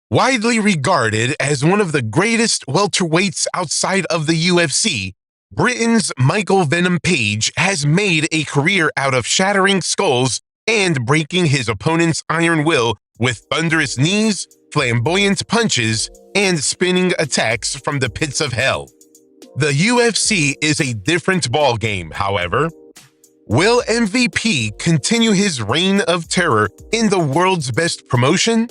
Widely regarded as one of the greatest welterweights outside of the UFC, Britain's Michael Venom Page has made a career out of shattering skulls and breaking his opponent's iron will with thunderous knees, flamboyant punches, and spinning attacks from the pits of hell. The UFC is a different ballgame, however. Will MVP continue his reign of terror in the world's best promotion?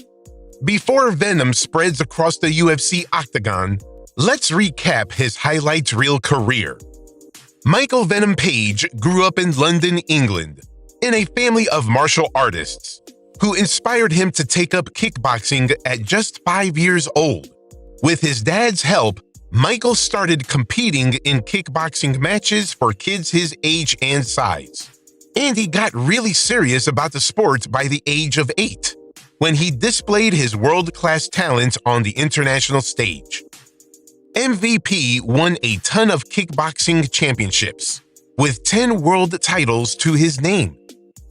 Before Venom spreads across the UFC octagon, let's recap his highlight reel career. Michael Venom Page grew up in London, England, in a family of martial artists, who inspired him to take up kickboxing at just 5 years old. With his dad's help, Michael started competing in kickboxing matches for kids his age and size. And he got really serious about the sport by the age of 8, when he displayed his world-class talent on the international stage. MVP won a ton of kickboxing championships, with 10 world titles to his name.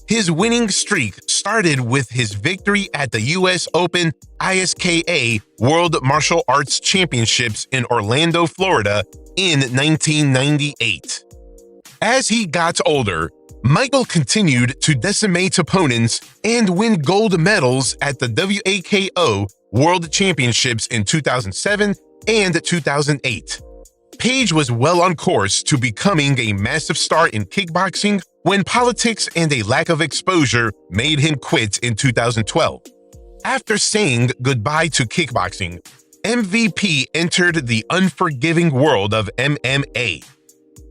His winning streak started with his victory at the US Open ISKA World Martial Arts Championships in Orlando, Florida in 1998. As he got older, Michael continued to decimate opponents and win gold medals at the WAKO World Championships in 2007 and 2008. Page was well on course to becoming a massive star in kickboxing when politics and a lack of exposure made him quit in 2012. After saying goodbye to kickboxing, MVP entered the unforgiving world of MMA.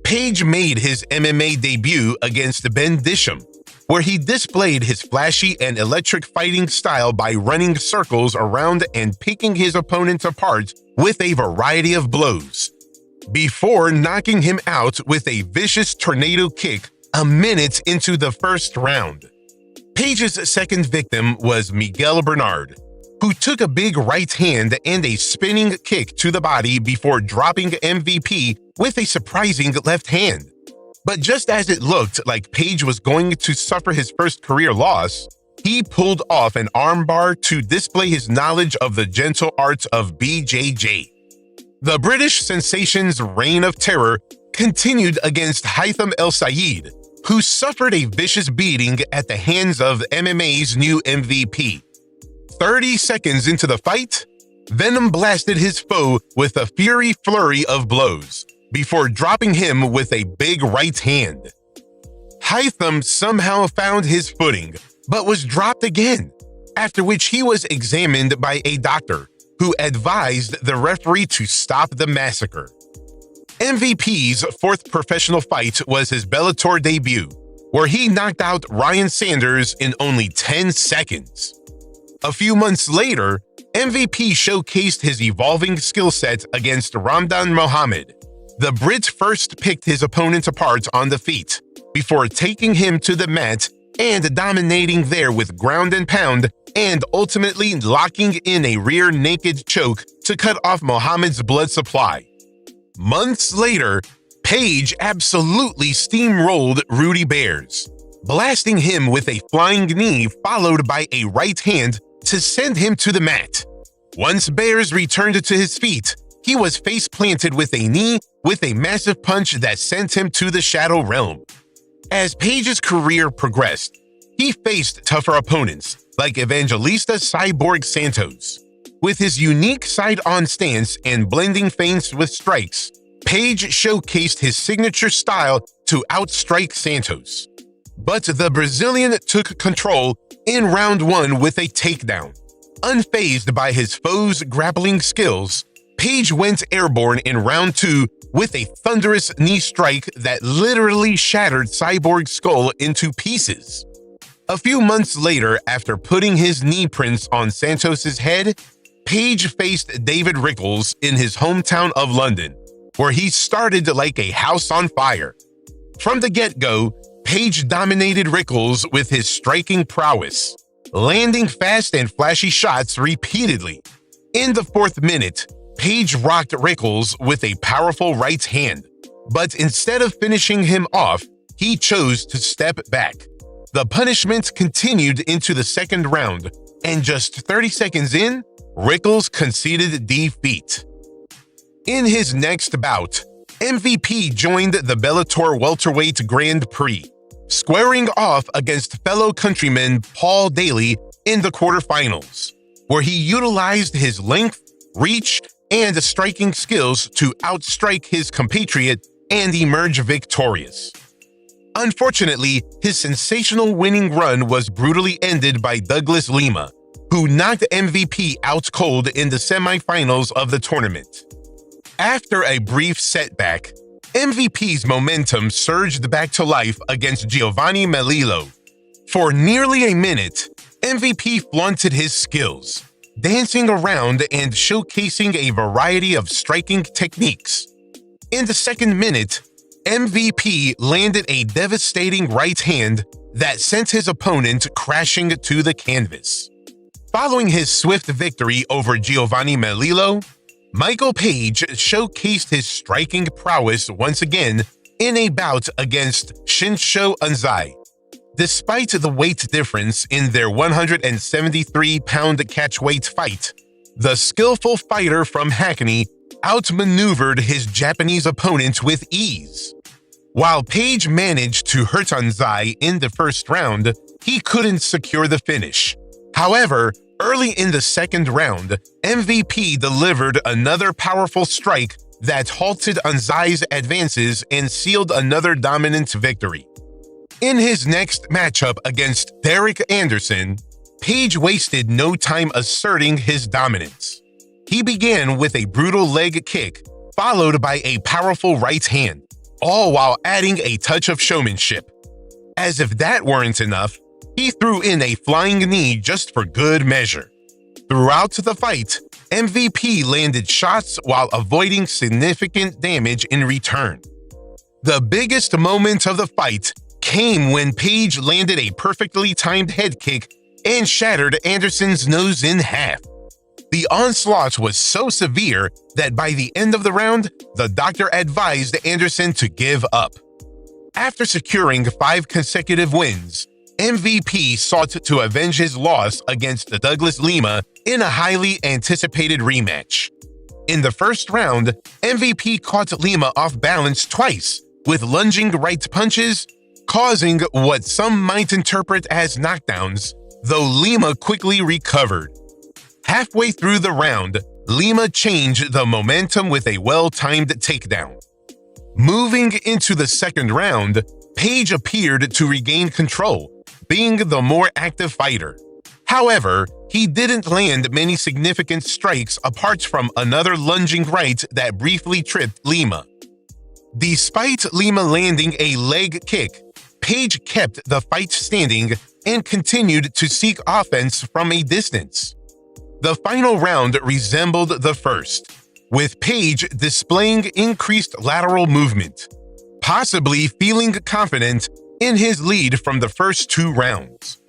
Page made his MMA debut against Ben Disham, where he displayed his flashy and electric fighting style by running circles around and picking his opponent apart with a variety of blows, before knocking him out with a vicious tornado kick a minute into the first round. Page's second victim was Miguel Bernard, who took a big right hand and a spinning kick to the body before dropping MVP with a surprising left hand. But just as it looked like Page was going to suffer his first career loss, he pulled off an armbar to display his knowledge of the gentle art of BJJ. The British sensation's reign of terror continued against Haitham El Sayed, who suffered a vicious beating at the hands of MMA's new MVP. 30 seconds into the fight, Venom blasted his foe with a fiery flurry of blows, before dropping him with a big right hand. Haitham somehow found his footing, but was dropped again, after which he was examined by a doctor, who advised the referee to stop the massacre. MVP's fourth professional fight was his Bellator debut, where he knocked out Ryan Sanders in only 10 seconds. A few months later, MVP showcased his evolving skill set against Ramdan Mohammed. The Brit first picked his opponent apart on the feet, before taking him to the mat and dominating there with ground and pound, and ultimately locking in a rear naked choke to cut off Mohammed's blood supply. Months later, Page absolutely steamrolled Rudy Bears, blasting him with a flying knee followed by a right hand to send him to the mat. Once Bears returned to his feet, he was face-planted with a knee with a massive punch that sent him to the Shadow Realm. As Page's career progressed, he faced tougher opponents like Evangelista Cyborg Santos. With his unique side-on stance and blending feints with strikes, Page showcased his signature style to outstrike Santos. But the Brazilian took control in round 1 with a takedown. Unfazed by his foe's grappling skills, Page went airborne in round 2 with a thunderous knee strike that literally shattered Cyborg's skull into pieces. A few months later, after putting his knee prints on Santos's head, Page faced David Rickles in his hometown of London, where he started like a house on fire. From the get-go, Page dominated Rickles with his striking prowess, landing fast and flashy shots repeatedly. In the 4th minute, Page rocked Rickles with a powerful right hand, but instead of finishing him off, he chose to step back. The punishment continued into the 2nd round, and just 30 seconds in, Rickles conceded defeat. In his next bout, MVP joined the Bellator welterweight Grand Prix, squaring off against fellow countryman Paul Daly in the quarterfinals, where he utilized his length, reach, and striking skills to outstrike his compatriot and emerge victorious. Unfortunately, his sensational winning run was brutally ended by Douglas Lima, who knocked MVP out cold in the semifinals of the tournament. After a brief setback, MVP's momentum surged back to life against Giovanni Melillo. For nearly a minute, MVP flaunted his skills, dancing around and showcasing a variety of striking techniques. In the second minute, MVP landed a devastating right hand that sent his opponent crashing to the canvas. Following his swift victory over Giovanni Melillo, Michael Page showcased his striking prowess once again in a bout against Shinsho Unzai. Despite the weight difference in their 173-pound catchweight fight, the skillful fighter from Hackney outmaneuvered his Japanese opponent with ease. While Page managed to hurt Unzai in the first round, he couldn't secure the finish. However, early in the second round, MVP delivered another powerful strike that halted Unzai's advances and sealed another dominant victory. In his next matchup against Derek Anderson, Page wasted no time asserting his dominance. He began with a brutal leg kick, followed by a powerful right hand, all while adding a touch of showmanship. As if that weren't enough, he threw in a flying knee just for good measure. Throughout the fight, MVP landed shots while avoiding significant damage in return. The biggest moment of the fight came when Page landed a perfectly timed head kick and shattered Anderson's nose in half. The onslaught was so severe that by the end of the round, the doctor advised Anderson to give up. After securing 5 consecutive wins, MVP sought to avenge his loss against Douglas Lima in a highly anticipated rematch. In the first round, MVP caught Lima off balance twice with lunging right punches, causing what some might interpret as knockdowns, though Lima quickly recovered. Halfway through the round, Lima changed the momentum with a well-timed takedown. Moving into the second round, Page appeared to regain control, being the more active fighter. However, he didn't land many significant strikes apart from another lunging right that briefly tripped Lima. Despite Lima landing a leg kick, Page kept the fight standing and continued to seek offense from a distance. The final round resembled the first, with Page displaying increased lateral movement, possibly feeling confident in his lead from the first 2 rounds.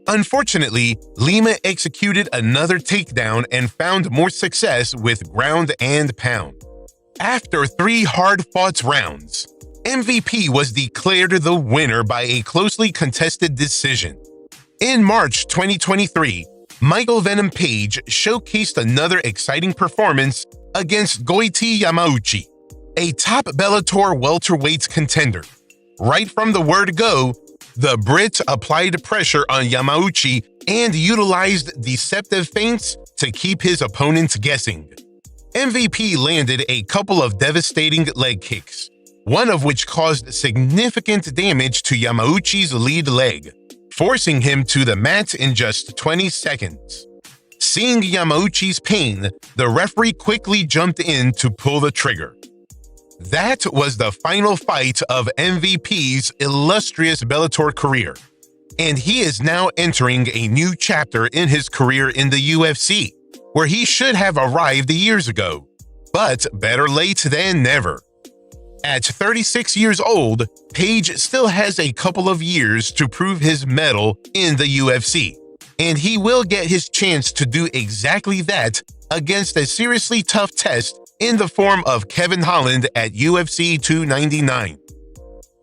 Unfortunately, Lima executed another takedown and found more success with ground and pound. After 3 hard-fought rounds, MVP was declared the winner by a closely contested decision. In March 2023, Michael Venom Page showcased another exciting performance against Goiti Yamauchi, a top Bellator welterweight contender. Right from the word go, the Brit applied pressure on Yamauchi and utilized deceptive feints to keep his opponents guessing. MVP landed a couple of devastating leg kicks, one of which caused significant damage to Yamauchi's lead leg, forcing him to the mat in just 20 seconds. Seeing Yamauchi's pain, the referee quickly jumped in to pull the trigger. That was the final fight of MVP's illustrious Bellator career, and he is now entering a new chapter in his career in the UFC, where he should have arrived years ago, but better late than never. At 36 years old, Page still has a couple of years to prove his mettle in the UFC, and he will get his chance to do exactly that against a seriously tough test in the form of Kevin Holland at UFC 299.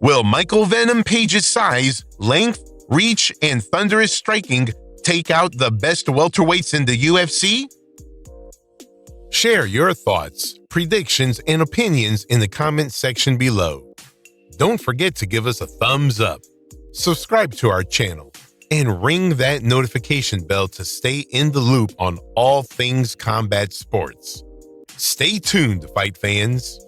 Will Michael Venom Page's size, length, reach, and thunderous striking take out the best welterweights in the UFC? Share your thoughts, predictions, and opinions in the comment section below. Don't forget to give us a thumbs up, subscribe to our channel, and ring that notification bell to stay in the loop on all things combat sports. Stay tuned, fight fans.